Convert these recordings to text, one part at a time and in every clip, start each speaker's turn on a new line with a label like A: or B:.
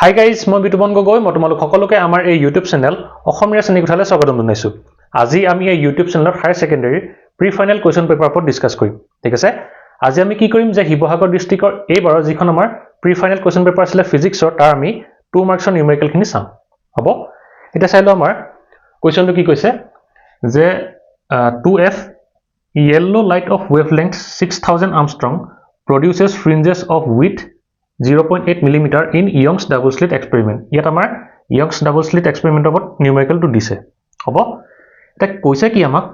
A: Hi guys, মই বিতুপন গগৈ। মই তোমালোক সকলোকে আমাৰ এই ইউটিউব চেনেল অসমীয়া শ্ৰেণীকোঠালৈ স্বাগতম জনাইছোঁ। আজি আমি এই ইউটিউব চেনেলত higher secondary pre final question paper ওপৰত ডিছকাছ কৰিম। ঠিক আছে, আজি আমি কি কৰিম যে শিৱসাগৰ ডিষ্ট্ৰিক্টৰ এইবাৰৰ যিখন আমাৰ প্ৰি ফাইনেল কুৱেশ্যন পেপাৰ আছিলে ফিজিক্সৰ, তাৰ আমি 2 মাৰ্কছৰ নিউমেৰিকেলখিনি চাম। হ'ব, এতিয়া চাই লওঁ আমাৰ কুৱেশ্যনটো কি কৈছে যে 2F yellow light of wavelength 6000 Armstrong produces fringes of width 0.8 mm in Young's double slit experiment. ইয়াত আমাৰ Young's double slit experiment ওপৰত নিউমেৰিকেলটো দিছে। হ'ব, এটা কৈছে কি আমাক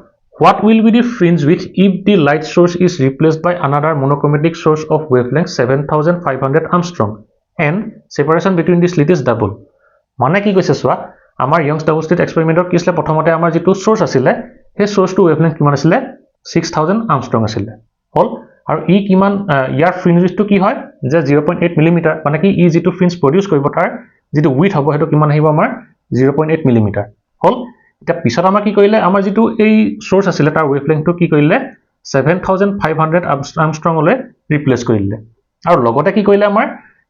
A: what will be the fringe width if the light source is replaced by another monochromatic source of wavelength 7500 Armstrong and separation between the slit is double. মানে কি কৈছে চোৱা, আমাৰ Young's double slit experiment কি আছিলে, প্ৰথমতে আমাৰ যিটো সোৰ্স আছিলে সেই সোৰ্সটো wavelength কিমান আছিলে 6000 Armstrong আছিলে। হল, আৰু ই কিমান ইয়াৰ ফ্ৰিঞ্জ উইথটো কি হয় যে 0.8 মিলিমিটাৰ, মানে কি ই যিটো ফ্ৰিঞ্জ প্ৰডিউস কৰিব তাৰ যিটো উইথ হ'ব সেইটো কিমান আহিব আমাৰ 0.8 মিলিমিটাৰ। হল, এতিয়া পিছত আমাৰ কি কৰিলে, আমাৰ যিটো এই সোৰ্স আছিলে তাৰ ৱেভলেংথটো কি কৰিলে 7500 আৰ্মষ্ট্ৰঙলৈ ৰিপ্লেস কৰি দিলে, আৰু লগতে কি কৰিলে আমাৰ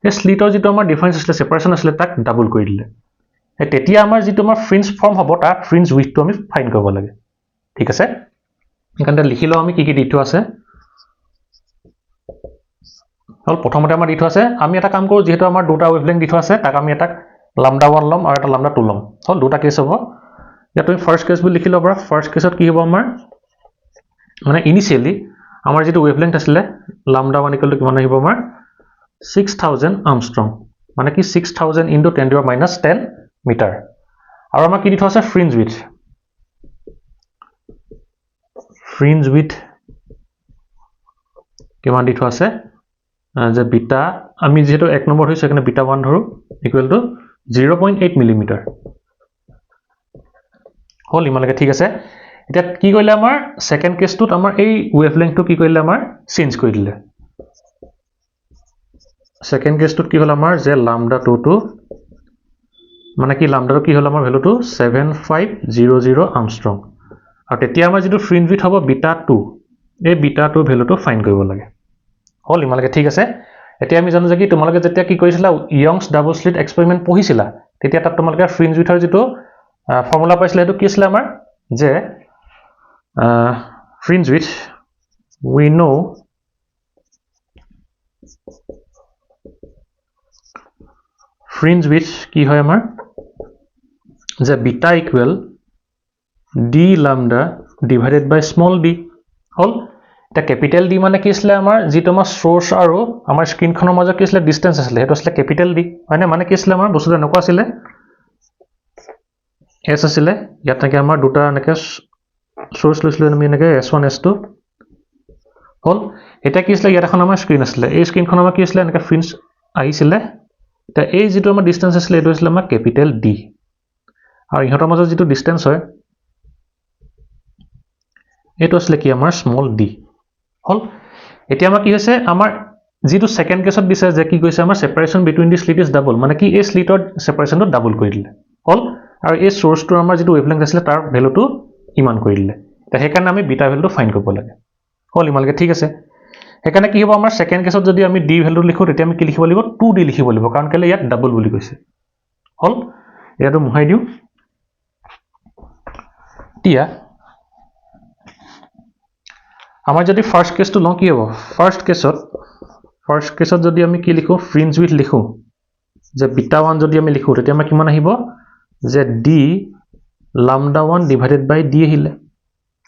A: এই স্লিটৰ যিটো আমাৰ ডিফাৰেন্স আছিলে, সেপাৰেশন আছিলে, তাক ডাবল কৰি দিলে। তেতিয়া আমাৰ যিটো আমাৰ ফ্ৰিঞ্জ ফৰ্ম হ'ব তাৰ ফ্ৰিঞ্জ উইথটো আমি ফাইন্ড কৰিব লাগে। ঠিক আছে, এখানতে লিখি লওঁ আমি কি কি দি থোৱা আছে। হল, প্ৰথমতে আমাৰ দি থোৱা আছে, আমি এটা কাম কৰোঁ, যেহেতু আমাৰ দুটা ৱেভলেংথ দি থোৱা আছে তাক আমি এটা lambda 1 ল'ম আৰু এটা lambda 2 ল'ম। হল, দুটা কেছ হ'ব। ইয়াত তুমি ফাৰ্ষ্ট কেছ বুলি লিখি ল'ব পাৰা। ফাৰ্ষ্ট কেছত কি হ'ব আমাৰ, মানে ইনিচিয়েলি আমাৰ যিটো ৱেভলেংথ আছিলে lambda 1 ইকুৱেল টু কিমান আহিব আমাৰ 6000 আৰ্মষ্ট্ৰং, মানে কি 6000 ইনটু 10⁻⁻10 মিটাৰ। আৰু আমাৰ কি দি থোৱা আছে ফ্ৰিঞ্জ উইথ, ফ্ৰিঞ্জ উইথ কিমান দি থোৱা আছে যে বিটা, আমি যেহেতু 1 নম্বৰ হৈছে সেইকাৰণে বিটা 1 ধৰো, ইকুৱেল টু 0.8 মিলিমিটাৰ। হল, ইমানলৈকে ঠিক আছে। এতিয়া কি কৰিলে আমাৰ সেকেন্ড কেছটোত আমাৰ এই ৱেভলেংথটো কি কৰিলে আমাৰ চেঞ্জ কৰি দিলে। সেকেন্ড কেছটোত কি হ'ল আমাৰ যে lambda 2 টো মানে কি lambda কি হ'ল আমাৰ ভ্যালুটো 7500 আৰ্মষ্ট্ৰং, আৰু তেতিয়া আমাৰ যিটো ফ্ৰিঞ্জ উইথ হ'ব বিটা 2, এই বিটা 2 ভ্যালুটো ফাইন্ড কৰিব লাগে। হল, ইমানলৈকে ঠিক আছে। এতিয়া আমি জানো যে কি তোমালোকে যেতিয়া কি কৰিছিলা Young's double slit experiment পঢ়িছিলা, তেতিয়া তাত তোমালোকে ফ্ৰিঞ্জ উইথৰ যিটো ফৰ্মুলা পাইছিলা সেইটো কি আছিলে আমাৰ যে fringe with we know fringe with কি হয় আমাৰ যে beta equal d lambda divided by small d। হল, এটা কেপিটেল ডি মানে কি আছিলে আমাৰ যিটো আমাৰ সোৰ্স আৰু আমাৰ স্ক্ৰিনখনৰ মাজত কি আছিলে ডিসটেন্স আছিলে, সেইটো আছিলে কেপিটেল ডি, হয়নে? মানে কি আছিলে আমাৰ বস্তুটো এনেকুৱা আছিলে এস আছিলে, ইয়াত থাকে আমাৰ দুটা এনেকে সোৰ্স লৈছিলো আমি এনেকে s1 s2। হল, এটা কি আছিলে ইয়াত এখন আমাৰ স্ক্ৰিন আছিলে, এই স্ক্ৰিনখন আমাৰ কি আছিলে এনেকে ফ্ৰিঞ্জ আহিছিলে, তা এই যিটো আমাৰ ডিসটেন্স আছিলে এইটো আছিলে আমাৰ কেপিটেল ডি, আৰু ইহঁতৰ মাজত যিটো ডিসটেন্স হয় এইটো আছিলে কি আমাৰ স্মল ডি। হল, এতিয়া আমাৰ কি হৈছে আমাৰ যিটো সেকেন্ড কেছত দিছে যে কি কৈছে আমাৰ separation between the slit is double, মানে কি এই স্লিটৰ সেপাৰেশনটো ডাবল কৰি দিলে। হল, আৰু এই সোৰ্সটোৰ আমাৰ যিটো ৱেভলেংথ আছিলে তাৰ ভ্যালুটো ইমান কৰি দিলে, তা সেইকাৰণে আমি বিটা ভ্যালুটো ফাইন্ড কৰিব লাগে। হল, ইমানলৈকে ঠিক আছে। সেইকাৰণে কি হ'ব আমাৰ সেকেন্ড কেছত যদি আমি ডি ভ্যালুটো লিখো তেতিয়া আমি কি লিখিব লাগিব 2d লিখিব লাগিব, কাৰণ কেলে ইয়াত ডাবল বুলি কৈছে। হল, এটাটো মুহাই দিও। এতিয়া আমাৰ যদি ফাৰ্ষ্ট কেছটো লওঁ কি হ'ব, ফাৰ্ষ্ট কেছত যদি আমি কি লিখো ফ্ৰিঞ্জ উইথ লিখো যে বিটা 1 যদি আমি লিখো তেতিয়া আমাৰ কিমান আহিব যে d lambda 1 divided by d আহিলে।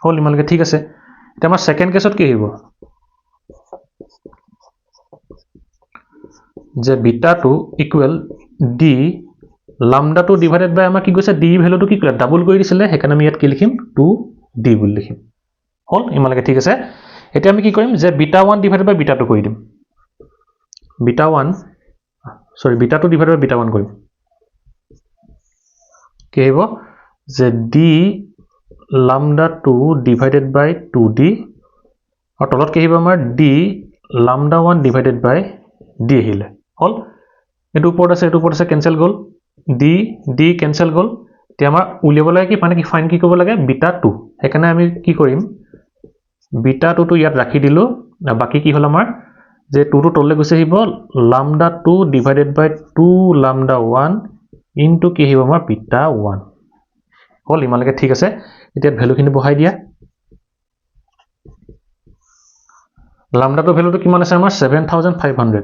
A: হল, ইমানলৈকে ঠিক আছে। এতিয়া আমাৰ সেকেন্ড কেছত কি আহিব যে beta 2 equal d lambda 2 divided by আমাৰ কি কৈছে d ভ্যালুটো কি কৰিলে ডাবল কৰি দিছিলে, সেইকাৰণে আমি ইয়াত কি লিখিম 2d বুলি লিখিম। হল, ইমানলৈকে ঠিক আছে। এতিয়া আমি কি কৰিম যে বিটা 1 divided by বিটা 2 কৰি দিম, বিটা 2 divided by বিটা 1 কৰিম, কি আহিব যে d lambda 2 divided by 2d, আৰু তলত কি আহিব আমাৰ d lambda 1 divided by d আহিলে। হল, এইটো ওপৰত আছে কেনসেল গ'ল, d কেনসেল গ'ল। এতিয়া আমাৰ উলিয়াব লাগে কি মানে কি ফাইন কি কৰিব লাগে বিটা 2, সেইকাৰণে আমি কি কৰিম বিটা 2 টো ইয়াত ৰাখি দিলো, বাকি কি হ'ল আমাৰ যে 2 টো তললৈ গুচি আহিব lambda 2 divided by 2 lambda 1 into কি আহিব আমাৰ beta 1 হল ইমানলৈকে ঠিক আছে এতিয়া ভ্যালুখিনি বহাই দিয়া lambda টো ভ্যালুটো কিমান আছে আমাৰ 7500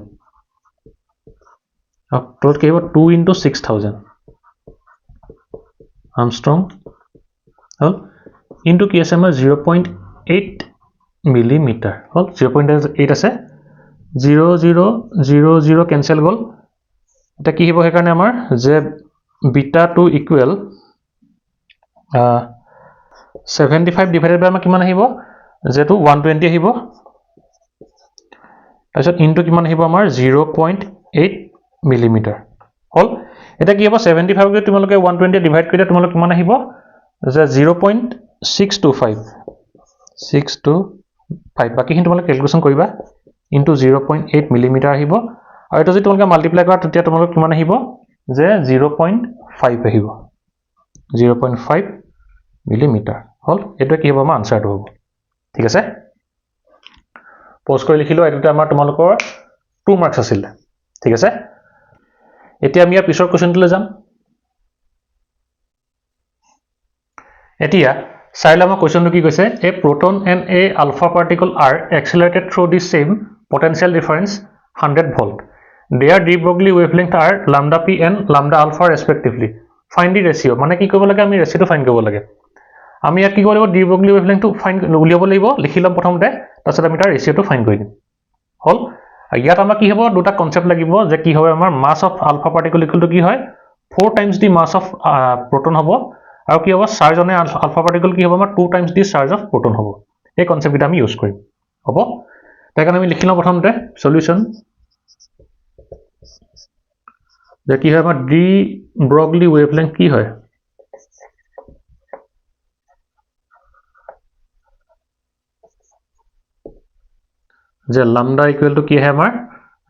A: আৰু তলত কি আহিব 2 into 6000 Armstrong হল into কি আছে আমাৰ 0.8 মিলিমিটাৰ হল 0.8 আছে 0000 কেনসেল গল এটা কি হ'ব হেকাৰণে আমাৰ যে বিটা 2 ইকুৱেল 75 ডিভাইডেড বাই আমাৰ কিমান আহিব যেটো 120 আহিব তাৰপিছত ইনটু কিমান আহিব আমাৰ 0.8 মিলিমিটাৰ হল এটা কি হ'ব 75 কে তোমালোকে 120 ডিভাইড কৰিলে তোমালোকে কিমান আহিব যে 0.625 625 বাকিখিনি তোমালোকে ক্যালকুলেশন কৰিবা into 0.8 মিলিমিটাৰ আহিব আৰু এটা যদি তোমালোকে মাল্টিপ্লাই কৰা তেতিয়া তোমালোকে কিমান আহিব যে 0.5 আহিব 0.5 মিলিমিটাৰ হল এটা কি হ'ব আমাৰ আনসাৰটো হ'ব ঠিক আছে পোস্ট কৰি লিখিলো এটোতে আমাৰ তোমালোকৰ 2 মাৰ্কস আছিল ঠিক আছে এতিয়া আমি পিছৰ কোৱেশ্চনটোলৈ যাম এতিয়া চাইলামা কোৱেশ্চনটো কি কৈছে a proton and a alpha particle are accelerated through the same potential difference 100 volt their de Broglie wavelength are lambda p and lambda alpha respectively find the ratio মানে কি কৰিব লাগে আমি ৰেচিওটো ফাইন্ড কৰিব লাগে আমি ইয়াত কি কৰিব de Broglie wavelength টো ফাইন্ড উলিয়াব লাগিব লিখি লম প্ৰথমতে তাৰপিছত আমি তাৰ ৰেচিওটো ফাইন্ড কৰি দিম হল ইয়াত আমাৰ কি হ'ব দুটা কনসেপ্ট লাগিব যে কি হয় আমাৰ mass of alpha particle equal to কি হয় 4 times the mass of proton হ'ব আৰু কি হ'ব চাৰ্জ অন আলফা পাৰ্টিকল কি হ'ব আমাৰ 2 times the charge of proton হ'ব এই কনসেপ্টটা আমি ইউজ কৰিম হ'ব তাৰ কাৰণে আমি লিখি লম প্ৰথমতে সলিউশন যে কি হয় আমাৰ ডি ব্ৰগলি ওয়েভলেংথ কি হয় যে lambda equal to কি হয় আমাৰ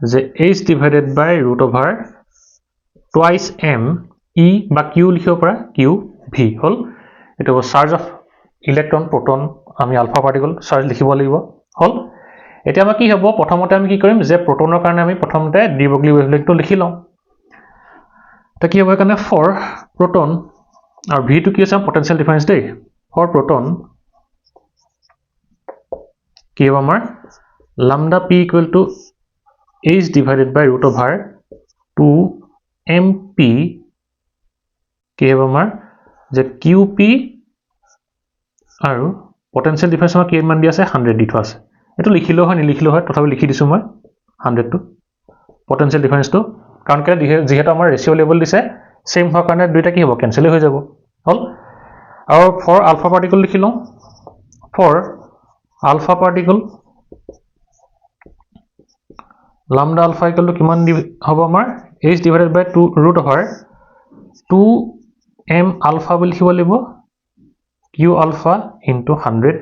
A: যে h divided by root over twice m e বা q লিখিব পাৰা q v হল এটা হ'ব চাৰ্জ অফ ইলেক্ট্ৰন প্ৰটন আমি আলফা পাৰ্টিকল চাৰ্জ লিখিব লাগিব হল এতিয়া আমাৰ কি হ'ব প্ৰথমতে আমি কি কৰিম যে প্ৰটনৰ কাৰণে আমি প্ৰথমতে ডি ব্ৰগলি ওয়েভলেংথটো লিখি লম তা কি হ'ব কাৰণে ফৰ প্ৰটন আৰু v টো কি আছে পটেনশিয়াল ডিফাৰেন্স দেই ফৰ প্ৰটন কি হ'ব আমাৰ lambda p equal to h divided by root over 2 mp কি হ'ব আমাৰ যে qp আৰু পটেনশিয়াল ডিফাৰেন্স আমাৰ কিমান দি আছে 100 দি থোৱা আছে এটো লিখিলো হয় নিলিখিলো হয় তথাপি লিখি দিছো মই 100 টো পটেনশিয়াল ডিফাৰেন্সটো কাৰণ কে যেহেতু আমাৰ ৰেশিও লেভেল দিছে সেম হোৱাৰ কাৰণে দুইটা কি হ'ব কেনসেল হৈ যাব হল আৰু ফৰ আলফা পাৰ্টিকল লিখি লওঁ for alpha particle lambda alpha equal to কিমান হ'ব আমাৰ h divided by 2 root over 2 m alpha বুলি লিখিব লাগিব q alpha into 100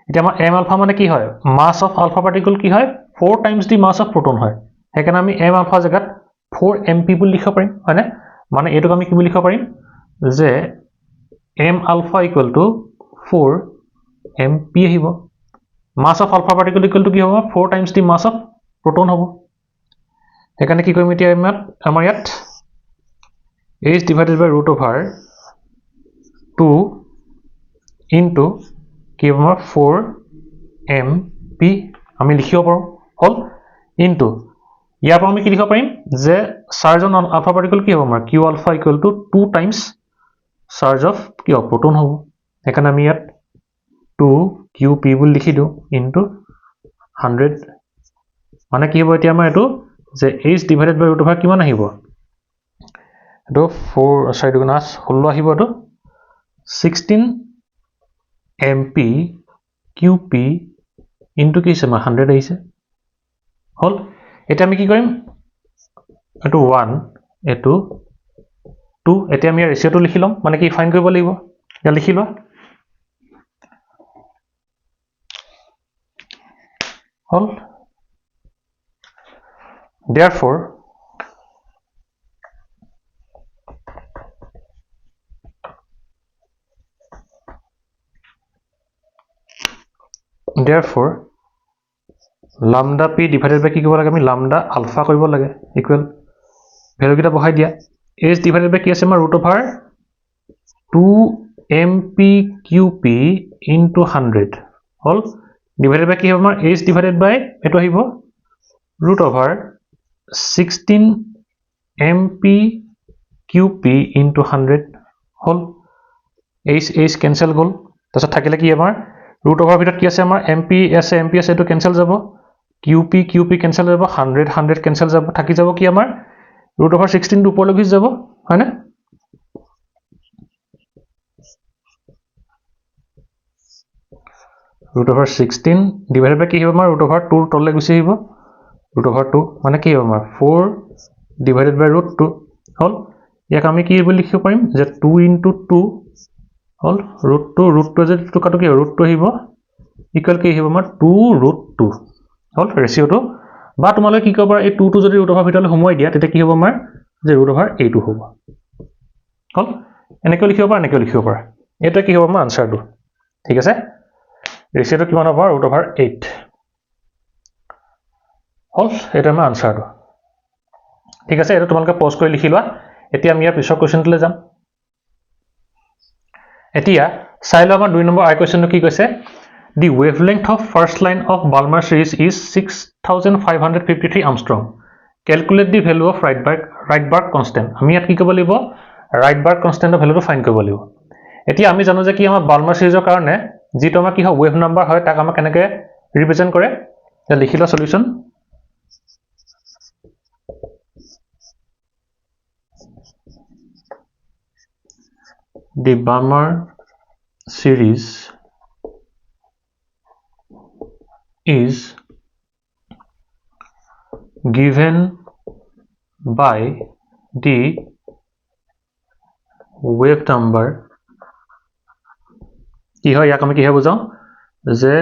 A: এতিয়া আমাৰ m alpha মানে কি হয় mass of alpha particle কি হয় 4 times the mass of proton হয় হেকাৰণে আমি m alpha জাগাত 4 mp বুলি লিখিব পাৰিম হয়নে মানে এটোক আমি কি বুলি লিখিব পাৰিম যে m alpha equal to 4 mp আহিব mass of alpha particle equal to কি হ'ব 4 times the mass of proton হ'ব এখানে কি কৰিম এতিয়া আমাৰ ইয়াত h divided by root over 2 into কি হ'ব 4 mp আমি লিখিব পাৰো হল into ইয়াৰ পৰা আমি কি লিখিব পাৰিম যে চাৰ্জ অন আলফা পাৰ্টিকল কি হ'ব আমাৰ q alpha equal to 2 times charge of কি proton হ'ব এখানে আমি ইয়াত 2 qp বুলি লিখি দিও into 100 মানে কি হ'ব এতিয়া আমাৰ এটো যে h divided by root over কিমান আহিব এটো 4 সাইড গুণা 16 আহিব এটো 16 mp qp into কি আছে 100 আহিছে হল এটা আমি কি কৰিম এটো 1 এটো 2 এটা আমি ৰেশিওটো লিখি লম মানে কি ফাইন্ড কৰিব লাগিব এটা লিখি লোৱা হল therefore lambda p divided by কি কৰিব লাগে আমি lambda alpha কৰিব লাগে equal ভ্যালু কিটা বহাই দিয়া h divided by কি আছে আমাৰ root over 2mpqp into 100 hall divided by কি হ'ব আমাৰ h divided by এটো আহিব root over 16mpqp into 100 হল h cancel গল তাৰছত থাকিলে কি আমাৰ root over ভিতৰত কি আছে আমাৰ mp আছে এটো cancel যাব qp cancel যাব 100 cancel যাব থাকি যাব কি আমাৰ root over 16 টো ওপৰলৈ গুচি যাব হয় না root over 16 divided by কি হ'ব আমাৰ root over 2 তললৈ গুচি আহিব root over 2 মানে কি হ'ব আমাৰ 4 divided by root 2 হল ইয়াক আমি কি বুলি লিখিব পাৰিম যে 2 into 2 হল root 2 যদি 2 কাটো কি root 2 আহিব ইকুয়াল কি আহিব আমাৰ 2 root 2 হল ৰেশিওটো বা তোমালৈ কি ক'ব এই 2 টো যদি root over ভিতৰলৈ সোমোৱাই দিয়া তেতিয়া কি হ'ব আমাৰ যে root over a2 হ'ব হল এনেকৈ লিখিব পাৰা এটা কি হ'ব আমাৰ আনসাৰটো ঠিক আছে ৰেশিওটো কিমান হ'ব root over 8 হল এটা আমাৰ আনসাৰটো ঠিক আছে এটা তোমালোকে পজ কৰি লিখি লোৱা এতিয়া আমি ইয়াৰ পিছৰ কোৱেশ্চনটোলৈ যাম এতিয়া চাই লোৱা আমাৰ 2 নম্বৰ আই কোৱেশ্চনটো কি কৈছে The wavelength of first line of Balmer series is 6553 Armstrong. Calculate the value of Rydberg constant. আমি ইয়াত কি কৰিব লাগিব Rydberg constant ৰ ভ্যালুটো ফাইন্ড কৰিব লাগিব এতিয়া আমি জানো যে কি আমাৰ Balmer series ৰ কাৰণে যেটো আমাৰ কি হয় wave number হয় তাক আমাৰ কেনেকৈ ৰিপ্ৰেজেন্ট কৰে এটা লিখি লোৱা solution The Balmer series is given by the wave number কি হয় ইয়াক আমি কি হয় বুজাও যে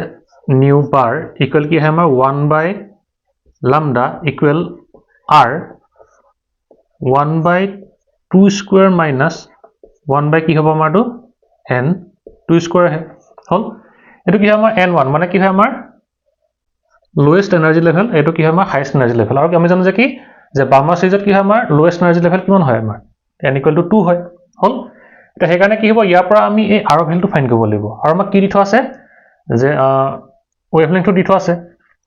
A: nu bar equal কি হয় আমাৰ 1 by lambda equal r 1 by 2 square minus 1 by কি হ'ব আমাৰটো n 2 square হল এটো কি হয় আমাৰ n1 মানে কি হয় আমাৰ lowest energy level এটো কি হয় আমাৰ highest energy level আৰু আমি জানো যে কি যে Balmer series কি হয় আমাৰ lowest energy level কিমান হয় আমাৰ n equal to 2 হয় হল এটা হে কাৰণে কি হ'ব ইয়াৰ পৰা আমি এই r ভ্যালুটো ফাইন্ড কৰিব লাগিব আৰু আমাক কি দি থোৱা আছে যে wavelength দি থোৱা আছে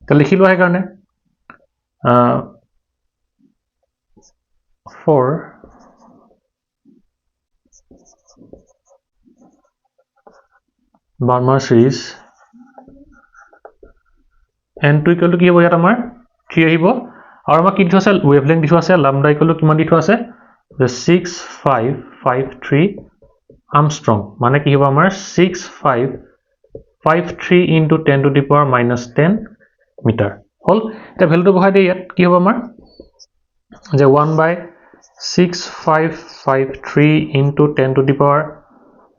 A: তে লিখি লোৱা হে কাৰণে 4 Balmer series n2 equal to কি হ'ব ইয়াত আমাৰ 3 আহিব আৰু আমাক কি দি থোৱা আছে wavelength দি থোৱা আছে lambda equal to কিমান দি থোৱা আছে যে 6553 Armstrong মানে কি হ'ব আমাৰ 6553 into 10 to the power minus 10 metre হল এটা ভ্যালুটো বহাই দিয়ে ইয়াত কি হ'ব আমাৰ যে 1 by 6553 into 10 to the power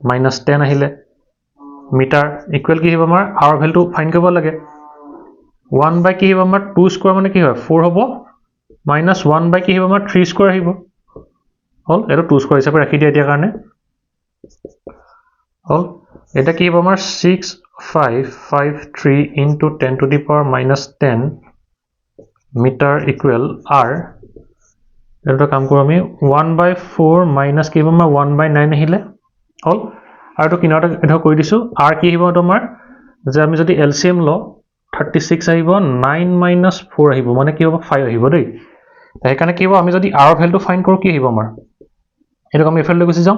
A: minus 10 আহিলে মিটাৰ ইকুৱেল কি হ'ব আমাৰ r ভ্যালুটো ফাইন্ড কৰিব লাগে 1 by কি হ'ব আমাৰ 2 স্কয়াৰ মানে কি হয় 4 হ'ব minus 1 by কি হ'ব আমাৰ 3 স্কয়াৰ আহিব হল এটো 2 স্কয়াৰ হিচাপে ৰাখি দিয়া কাৰণে হল এটা কি হ'ব আমাৰ 6553 into 10 to the power minus 10 metre equal r এটো কাম কৰো আমি 1 by 4 minus কি হ'ব আমাৰ 1 by 9 আহিলে হল আৰু এটো কিনাৰতে এটা কৰি দিছো r কি হ'ব তোমাৰ যে আমি যদি LCM ল 36 আহিব 9 minus 4 আহিব মানে কি হ'ব 5 আহিব দেই তাই কাৰণে কি হ'ব আমি যদি r ভ্যালুটো ফাইন্ড কৰো কি আহিব আমাৰ এটো আমি এফালে গুছি যাও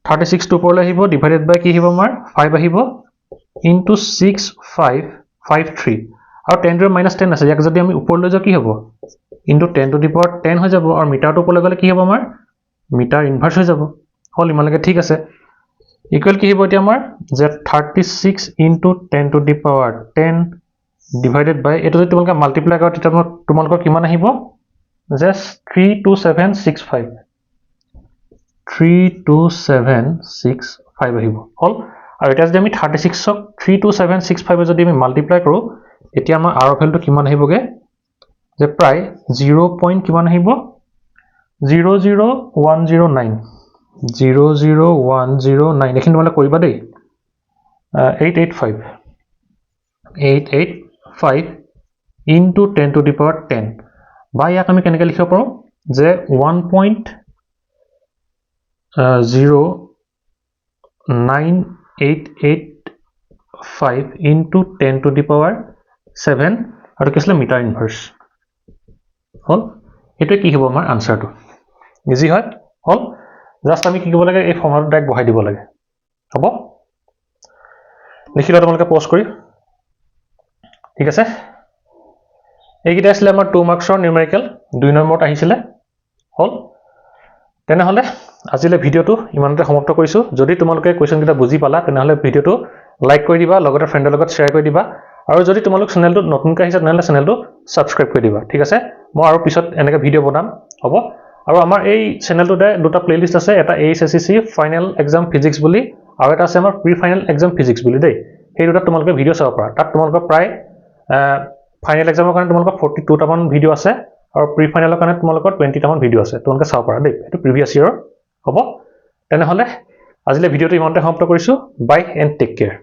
A: 36 টো ওপৰলৈ আহিব ডিভাইডেড বাই কি আহিব আমাৰ 5 আহিব into 6553 আৰু 10 ৰ minus 10 আছে ইয়াক যদি আমি ওপৰলৈ যাও কি হ'ব into 10 to the power 10 হৈ যাব আৰু মিটাৰটো ওপৰলৈ গলে কি হ'ব আমাৰ মিটাৰ ইনভাৰ্স হৈ যাব হল ইমানলৈকে ঠিক আছে ইকুৱেল কি হ'ব এতিয়া আমাৰ যে 36 into 10 to the power 10 divided by এটো যদি তোমালোকে মাল্টিপ্লাই কৰা তেতিয়া তোমালোকৰ কিমান আহিব জাস্ট 32765 32765 আহিব হল আৰু এটা যদি আমি 36 ক 32765 যদি আমি মাল্টিপ্লাই কৰো এতিয়া আমাৰ r ভ্যালুটো কিমান আহিবগে যে প্ৰায় 0. কিমান আহিব 00109 00109 এখিনি তোমালোকে কৰিবা দেই 885 into 10 to the power 10 বা ইয়াক আমি কেনেকৈ লিখিব পাৰোঁ যে 1.09885 into 10 to the power 7 আৰু কি আছিলে মিটাৰ ইনভাৰ্স হ'ল এটো কি হ'ব আমাৰ আনসাৰটো ইজি হয় হ'ল জাস্ট আমি কি কৰিব লাগে এই ফৰ্মুলাটো ডাইৰেক্ট বহাই দিব লাগে হ'ব লিখি লওঁ তোমালোকে পজ কৰি ঠিক আছে এইকেইটা আছিলে আমাৰ 2 মাৰ্কছৰ নিউমেৰিকেল 2 নম্বৰত আহিছিলে হ'ল তেনেহলে আজিলে ভিডিওটো ইমানতে সমাপ্ত কৰিছো যদি তোমালোকে কোৱেশ্চন কেইটা বুজি পালা তেনেহলে ভিডিওটো লাইক কৰি দিবা লগতে ফ্ৰেণ্ডৰ লগত শ্বেয়াৰ কৰি দিবা আৰু যদি তোমালোক চেনেলটো নতুনকৈ আহিছে তেনেহলে চেনেলটো সাবস্ক্ৰাইব কৰি দিবা ঠিক আছে মই আৰু পিছত এনেকৈ ভিডিও বনাম হ'ব আৰু আমাৰ এই চেনেলটোতে দুটা প্লেলিষ্ট আছে এটা ASSC ফাইনেল এক্সাম ফিজিক্স বুলি আৰু এটা আছে আমাৰ প্ৰি ফাইনেল এক্সাম ফিজিক্স বুলি দেই সেই দুটা তোমালোকে ভিডিও চাব পাৰা তাত তোমালোকৰ প্ৰায় ফাইনেল এক্সামৰ কাৰণে তোমালোকৰ 42 টা মান ভিডিও আছে আৰু প্ৰি ফাইনেলৰ কাৰণে তোমালোকৰ 20 টা মান ভিডিও আছে তোমালোকে চাব পাৰা দেই এটো প্ৰিভিয়াস ইয়াৰৰ হ'ব তেনেহলে আজিলে ভিডিওটো ইমানতে সমাপ্ত কৰিছো বাই এণ্ড টেক কেয়াৰ